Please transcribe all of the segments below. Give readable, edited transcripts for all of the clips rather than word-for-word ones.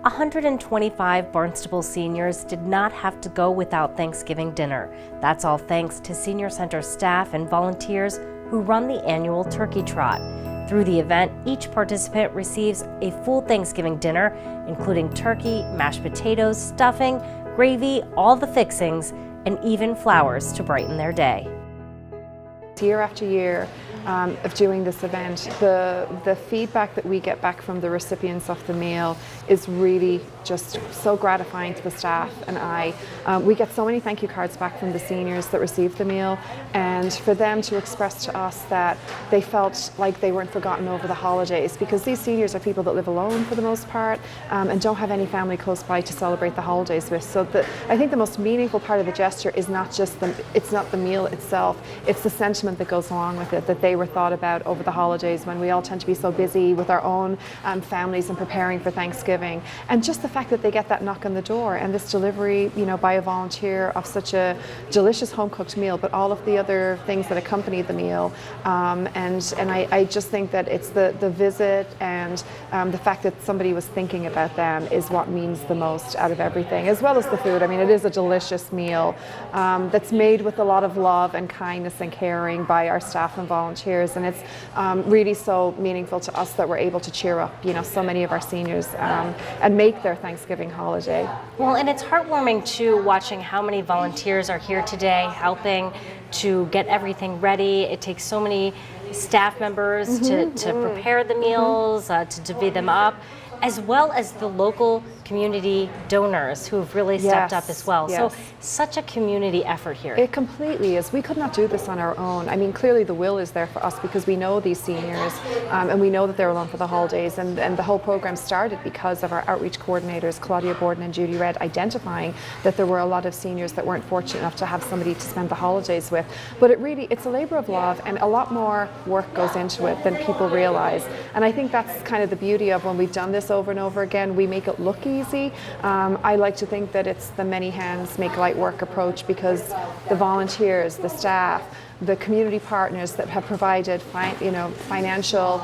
125 Barnstable seniors did not have to go without Thanksgiving dinner. That's all thanks to Senior Center staff and volunteers who run the annual Turkey Trot. Through the event, each participant receives a full Thanksgiving dinner, including turkey, mashed potatoes, stuffing, gravy, all the fixings, and even flowers to brighten their day. Year after year of doing this event, the feedback that we get back from the recipients of the meal is really just so gratifying to the staff and I. We get so many thank you cards back from the seniors that received the meal, and for them to express to us that they felt like they weren't forgotten over the holidays, because these seniors are people that live alone for the most part and don't have any family close by to celebrate the holidays with. So I think the most meaningful part of the gesture is not just it's not the meal itself, it's the sentiment that goes along with it, that they were thought about over the holidays when we all tend to be so busy with our own families and preparing for Thanksgiving. And just the fact that they get that knock on the door and this delivery, by a volunteer of such a delicious home-cooked meal, but all of the other things that accompany the meal. And I just think that it's the visit and the fact that somebody was thinking about them is what means the most out of everything, as well as the food. I mean, it is a delicious meal that's made with a lot of love and kindness and caring by our staff and volunteers, and it's really so meaningful to us that we're able to cheer up, so many of our seniors and make their Thanksgiving holiday. Well, and it's heartwarming too, watching how many volunteers are here today helping to get everything ready. It takes so many staff members to prepare the meals, to divvy them up, as well as the local community donors who have really stepped up as well. Yes. So such a community effort here. It completely is. We could not do this on our own. I mean, clearly the will is there for us because we know these seniors and we know that they're alone for the holidays, and the whole program started because of our outreach coordinators, Claudia Borden and Judy Red, identifying that there were a lot of seniors that weren't fortunate enough to have somebody to spend the holidays with. But it's a labor of love, and a lot more work goes into it than people realize. And I think that's kind of the beauty of when we've done this over and over again, we make it look easy. I like to think that it's the many hands make light work approach, because the volunteers, the staff, the community partners that have provided financial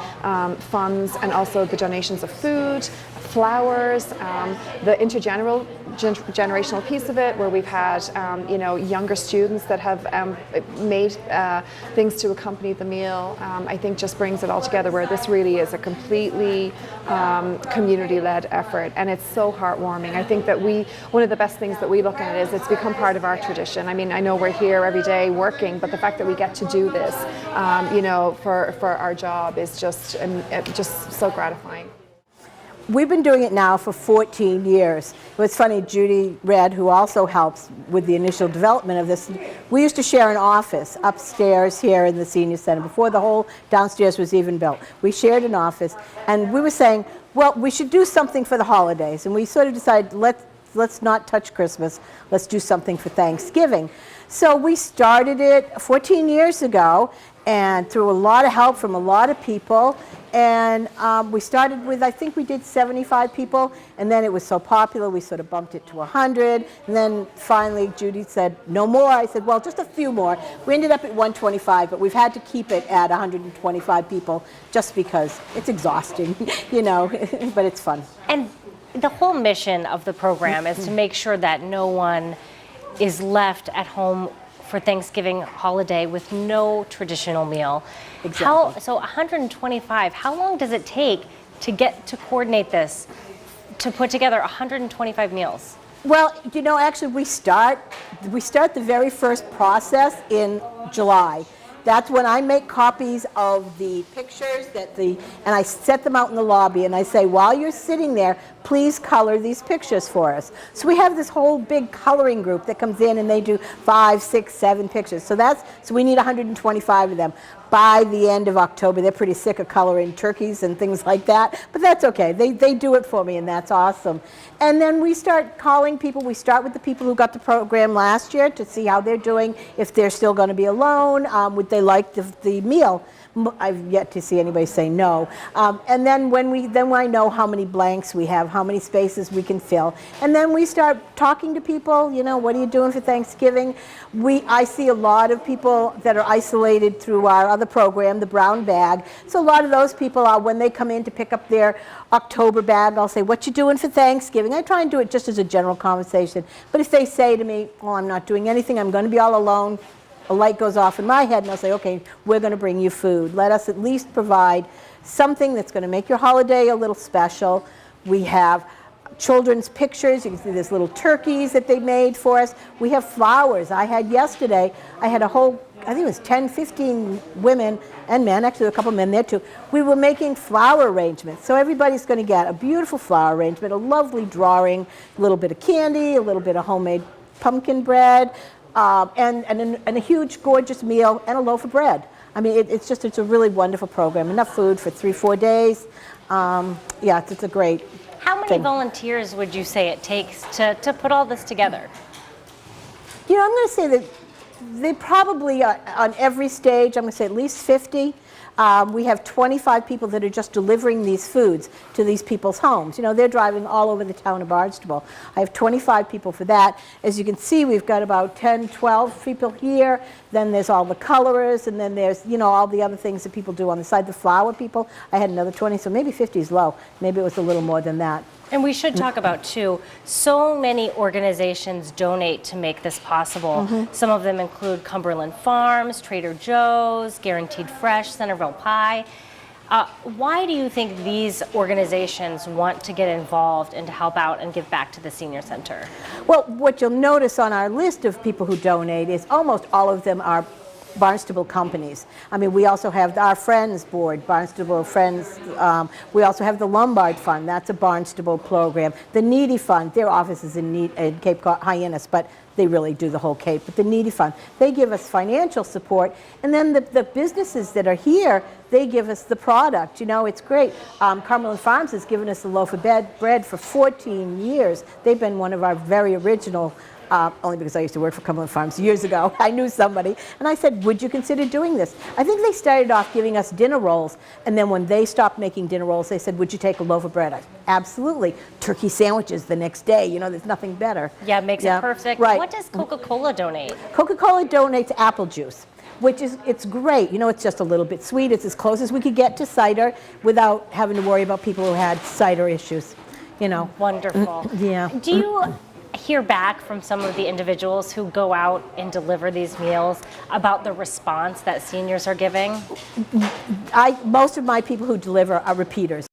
funds, and also the donations of food, flowers, the intergenerational piece of it, where we've had younger students that have made things to accompany the meal, I think just brings it all together, where this really is a completely community-led effort, and it's so heartwarming. I think that one of the best things that we look at is it's become part of our tradition. I mean, I know we're here every day working, but the fact that we get to do this, for our job is just so gratifying. We've been doing it now for 14 years. It's funny, Judy Red, who also helps with the initial development of this, we used to share an office upstairs here in the senior center before the whole downstairs was even built. We shared an office, and we were saying, well, we should do something for the holidays, and we sort of decided, let's not touch Christmas, let's do something for Thanksgiving. So we started it 14 years ago, and through a lot of help from a lot of people. And we started with, I think we did 75 people, and then it was so popular we sort of bumped it to 100, and then finally Judy said, no more. I said, well, just a few more. We ended up at 125, but we've had to keep it at 125 people just because it's exhausting, but it's fun. And the whole mission of the program is to make sure that no one is left at home for Thanksgiving holiday with no traditional meal. Exactly. So 125, how long does it take to coordinate this, to put together 125 meals? Well, actually we start the very first process in July. That's when I make copies of the pictures and I set them out in the lobby, and I say, while you're sitting there, please color these pictures for us. So we have this whole big coloring group that comes in, and they do 5, 6, 7 pictures. So we need 125 of them. By the end of October, they're pretty sick of coloring turkeys and things like that, but that's okay. They do it for me, and that's awesome. And then we start calling people. We start with the people who got the program last year to see how they're doing, if they're still going to be alone, would they like the meal. I've yet to see anybody say no. And then then I know how many blanks we have, how many spaces we can fill, and then we start talking to people. You know, what are you doing for Thanksgiving? I see a lot of people that are isolated through our other program, the brown bag. So a lot of those people are, when they come in to pick up their October bag, I'll say, what you doing for Thanksgiving? I try and do it just as a general conversation. But if they say to me, well, I'm not doing anything, I'm going to be all alone, a light goes off in my head, and I'll say, okay, we're going to bring you food. Let us at least provide something that's going to make your holiday a little special. We have children's pictures. You can see there's little turkeys that they made for us. We have flowers. I had yesterday, I had a whole, I think it was 10, 15 women and men, actually a couple men there too. We were making flower arrangements. So everybody's going to get a beautiful flower arrangement, a lovely drawing, a little bit of candy, a little bit of homemade pumpkin bread, and a huge, gorgeous meal and a loaf of bread. I mean, it's a really wonderful program. Enough food for 3-4 days. Yeah, it's a great How many thing. volunteers would you say it takes to put all this together? You know, I'm going to say that they probably are on every stage. I'm going to say at least 50. We have 25 people that are just delivering these foods to these people's homes. You know, they're driving all over the town of Barnstable. I have 25 people for that. As you can see, we've got about 10, 12 people here. Then there's all the colorers, and then there's, you know, all the other things that people do on the side. The flower people, I had another 20, so maybe 50 is low. Maybe it was a little more than that. And we should talk about, too, so many organizations donate to make this possible. Some of them include Cumberland Farms, Trader Joe's, Guaranteed Fresh, Centerville Pie. Why do you think these organizations want to get involved and to help out and give back to the senior center? Well, what you'll notice on our list of people who donate is almost all of them are Barnstable companies. I mean, we also have our Friends Board, Barnstable Friends. We also have the Lombard Fund. That's a Barnstable program. The Needy Fund, their office is in Cape Hyannis, but they really do the whole Cape. But the Needy Fund, they give us financial support. And then the businesses that are here, they give us the product. You know, it's great. Cumberland Farms has given us a loaf of bread for 14 years. They've been one of our very original, only because I used to work for Cumberland Farms years ago. I knew somebody, and I said, would you consider doing this? I think they started off giving us dinner rolls, and then when they stopped making dinner rolls, they said, would you take a loaf of bread? I said, absolutely. Turkey sandwiches the next day. You know, there's nothing better. Yeah, it makes it perfect. Right. What does Coca-Cola donate? Coca-Cola donates apple juice, which is, it's great. You know, it's just a little bit sweet. It's as close as we could get to cider without having to worry about people who had cider issues, you know. Wonderful. Yeah. Do you hear back from some of the individuals who go out and deliver these meals about the response that seniors are giving? Most of my people who deliver are repeaters.